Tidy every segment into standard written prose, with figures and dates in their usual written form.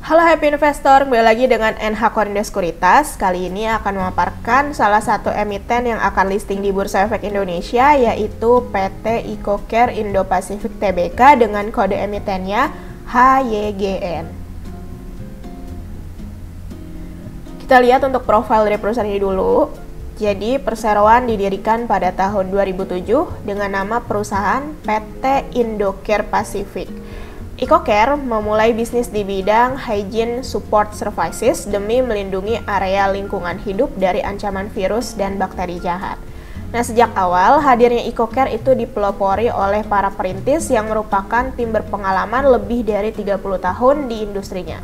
Halo Happy Investor, kembali lagi dengan NH Korindo Sekuritas. Kali ini akan memaparkan salah satu emiten yang akan listing di Bursa Efek Indonesia, yaitu PT Icocare Indo-Pacific Tbk dengan kode emitennya HYGN. Kita lihat untuk profil dari perusahaan ini dulu. Jadi, perseroan didirikan pada tahun 2007 dengan nama perusahaan PT Indocare Pacific. Icocare memulai bisnis di bidang hygiene support services demi melindungi area lingkungan hidup dari ancaman virus dan bakteri jahat. Nah, sejak awal hadirnya Icocare itu dipelopori oleh para perintis yang merupakan tim berpengalaman lebih dari 30 tahun di industrinya.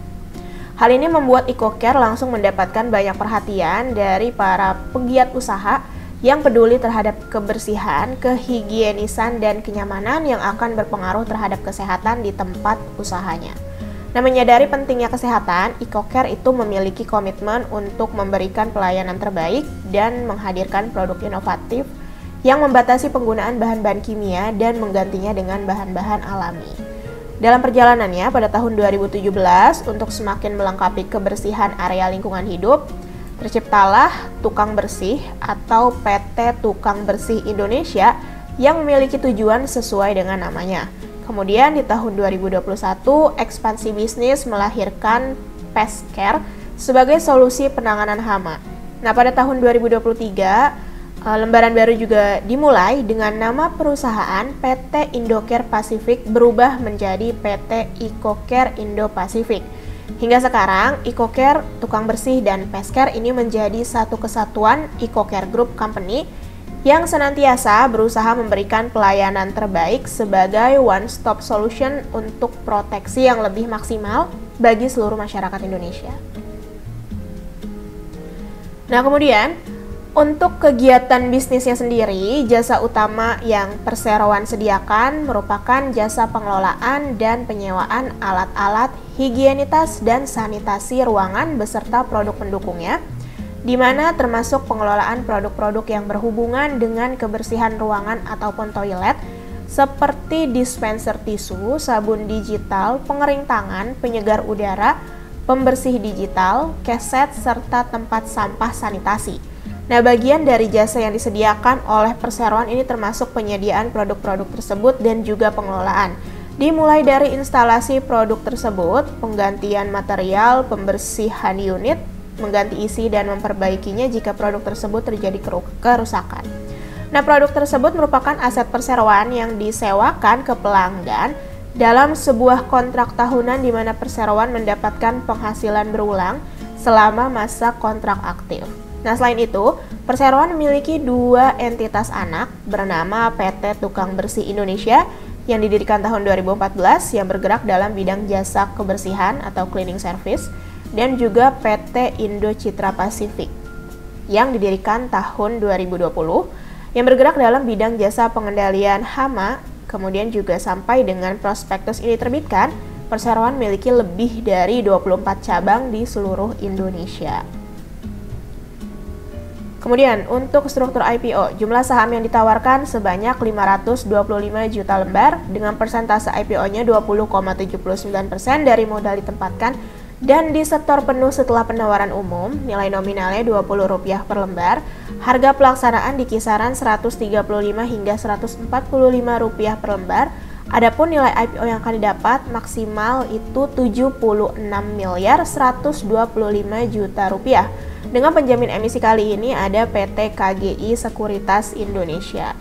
Hal ini membuat Icocare langsung mendapatkan banyak perhatian dari para pegiat usaha yang peduli terhadap kebersihan, kehigienisan, dan kenyamanan yang akan berpengaruh terhadap kesehatan di tempat usahanya. Nah, menyadari pentingnya kesehatan, Icocare itu memiliki komitmen untuk memberikan pelayanan terbaik dan menghadirkan produk inovatif yang membatasi penggunaan bahan-bahan kimia dan menggantinya dengan bahan-bahan alami. Dalam perjalanannya pada tahun 2017, untuk semakin melengkapi kebersihan area lingkungan hidup, terciptalah Tukang Bersih atau PT Tukang Bersih Indonesia yang memiliki tujuan sesuai dengan namanya. Kemudian di tahun 2021, ekspansi bisnis melahirkan Pestcare sebagai solusi penanganan hama. Nah, pada tahun 2023, lembaran baru juga dimulai dengan nama perusahaan PT Indocare Pacific berubah menjadi PT Icocare Indo-Pacific. Hingga sekarang, Icocare, Tukang Bersih, dan Pestcare ini menjadi satu kesatuan Icocare Group Company yang senantiasa berusaha memberikan pelayanan terbaik sebagai one-stop solution untuk proteksi yang lebih maksimal bagi seluruh masyarakat Indonesia. Nah, kemudian untuk kegiatan bisnisnya sendiri, jasa utama yang perseroan sediakan merupakan jasa pengelolaan dan penyewaan alat-alat higienitas dan sanitasi ruangan beserta produk pendukungnya, di mana termasuk pengelolaan produk-produk yang berhubungan dengan kebersihan ruangan ataupun toilet, seperti dispenser tisu, sabun digital, pengering tangan, penyegar udara, pembersih digital, keset, serta tempat sampah sanitasi. Nah, bagian dari jasa yang disediakan oleh perseroan ini termasuk penyediaan produk-produk tersebut dan juga pengelolaan. Dimulai dari instalasi produk tersebut, penggantian material, pembersihan unit, mengganti isi dan memperbaikinya jika produk tersebut terjadi kerusakan. Nah, produk tersebut merupakan aset perseroan yang disewakan ke pelanggan dalam sebuah kontrak tahunan di mana perseroan mendapatkan penghasilan berulang selama masa kontrak aktif. Nah, selain itu, perseroan memiliki dua entitas anak bernama PT Tukang Bersih Indonesia yang didirikan tahun 2014 yang bergerak dalam bidang jasa kebersihan atau cleaning service, dan juga PT Indo Citra Pacific yang didirikan tahun 2020 yang bergerak dalam bidang jasa pengendalian hama. Kemudian juga sampai dengan prospektus ini terbitkan, perseroan memiliki lebih dari 24 cabang di seluruh Indonesia. Kemudian, untuk struktur IPO, jumlah saham yang ditawarkan sebanyak 525 juta lembar dengan persentase IPO-nya 20,79% dari modal ditempatkan dan disetor penuh setelah penawaran umum, nilai nominalnya Rp20 per lembar, harga pelaksanaan di kisaran Rp135 hingga Rp145 per lembar. Adapun nilai IPO yang akan didapat maksimal itu Rp76.125 juta. Dengan penjamin emisi kali ini ada PT KGI Sekuritas Indonesia.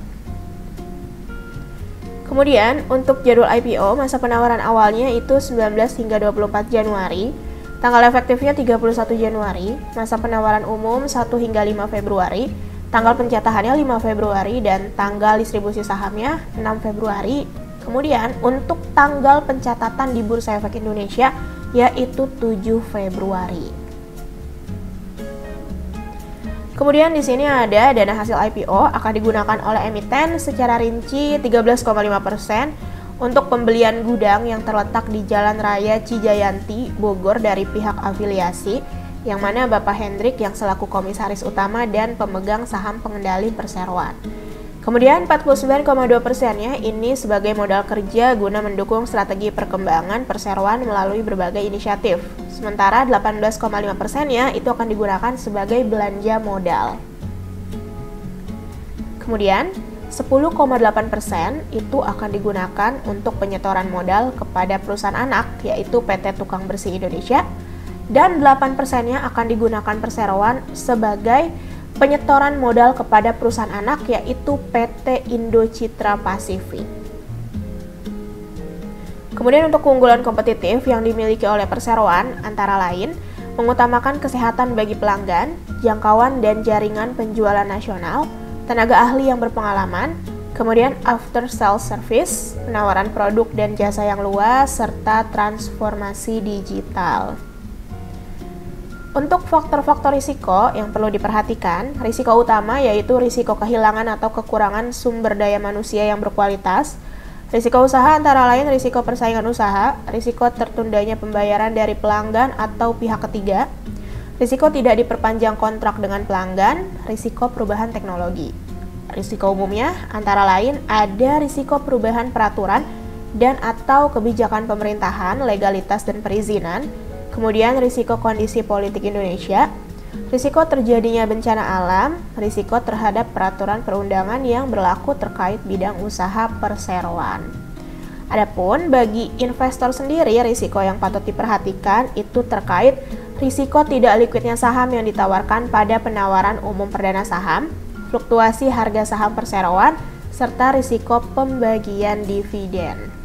Kemudian untuk jadwal IPO, masa penawaran awalnya itu 19 hingga 24 Januari, tanggal efektifnya 31 Januari, masa penawaran umum 1 hingga 5 Februari, tanggal pencatatannya 5 Februari, dan tanggal distribusi sahamnya 6 Februari. Kemudian untuk tanggal pencatatan di Bursa Efek Indonesia yaitu 7 Februari. Kemudian di sini ada dana hasil IPO akan digunakan oleh emiten secara rinci 13,5% untuk pembelian gudang yang terletak di Jalan Raya Cijayanti, Bogor dari pihak afiliasi, yang mana Bapak Hendrik yang selaku komisaris utama dan pemegang saham pengendali perseroan. Kemudian 49,2%-nya ini sebagai modal kerja guna mendukung strategi perkembangan perseroan melalui berbagai inisiatif. Sementara 18,5%-nya itu akan digunakan sebagai belanja modal. Kemudian 10,8% itu akan digunakan untuk penyetoran modal kepada perusahaan anak, yaitu PT Tukang Bersih Indonesia, dan 8%-nya akan digunakan perseroan sebagai penyetoran modal kepada perusahaan anak, yaitu PT Indo Citra Pasifik. Kemudian untuk keunggulan kompetitif yang dimiliki oleh perseroan antara lain mengutamakan kesehatan bagi pelanggan, jangkauan dan jaringan penjualan nasional, tenaga ahli yang berpengalaman, kemudian after sales service, penawaran produk dan jasa yang luas, serta transformasi digital. Untuk faktor-faktor risiko yang perlu diperhatikan, risiko utama yaitu risiko kehilangan atau kekurangan sumber daya manusia yang berkualitas. Risiko usaha antara lain risiko persaingan usaha, risiko tertundanya pembayaran dari pelanggan atau pihak ketiga, risiko tidak diperpanjang kontrak dengan pelanggan, risiko perubahan teknologi. Risiko umumnya antara lain ada risiko perubahan peraturan dan atau kebijakan pemerintahan, legalitas dan perizinan, kemudian risiko kondisi politik Indonesia, risiko terjadinya bencana alam, risiko terhadap peraturan perundangan yang berlaku terkait bidang usaha perseroan. Adapun bagi investor sendiri, risiko yang patut diperhatikan itu terkait risiko tidak likuidnya saham yang ditawarkan pada penawaran umum perdana saham, fluktuasi harga saham perseroan, serta risiko pembagian dividen.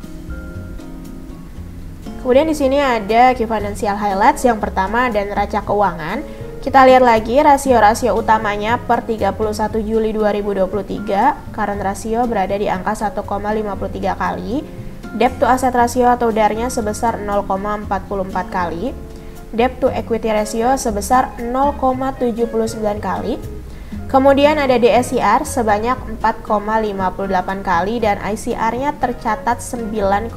Kemudian di sini ada key financial highlights. Yang pertama dan neraca keuangan. Kita lihat lagi rasio-rasio utamanya per 31 Juli 2023. Current rasio berada di angka 1,53 kali. Debt to asset ratio atau DAR-nya sebesar 0,44 kali. Debt to equity ratio sebesar 0,79 kali. Kemudian ada DSCR sebanyak 4,58 kali dan ICR-nya tercatat 9,74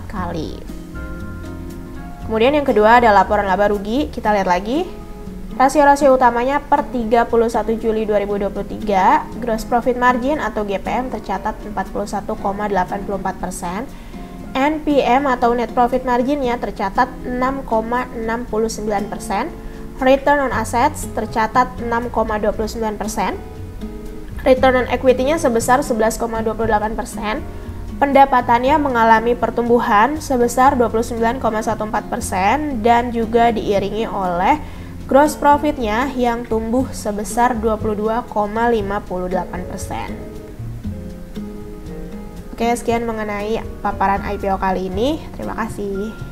kali. Kemudian yang kedua ada laporan laba rugi. Kita lihat lagi. Rasio-rasio utamanya per 31 Juli 2023, gross profit margin atau GPM tercatat 41,84%, NPM atau net profit margin-nya tercatat 6,69%, return on assets tercatat 6,29%, return on equity-nya sebesar 11,28%, pendapatannya mengalami pertumbuhan sebesar 29,14% dan juga diiringi oleh gross profit-nya yang tumbuh sebesar 22,58%. Oke, sekian mengenai paparan IPO kali ini. Terima kasih.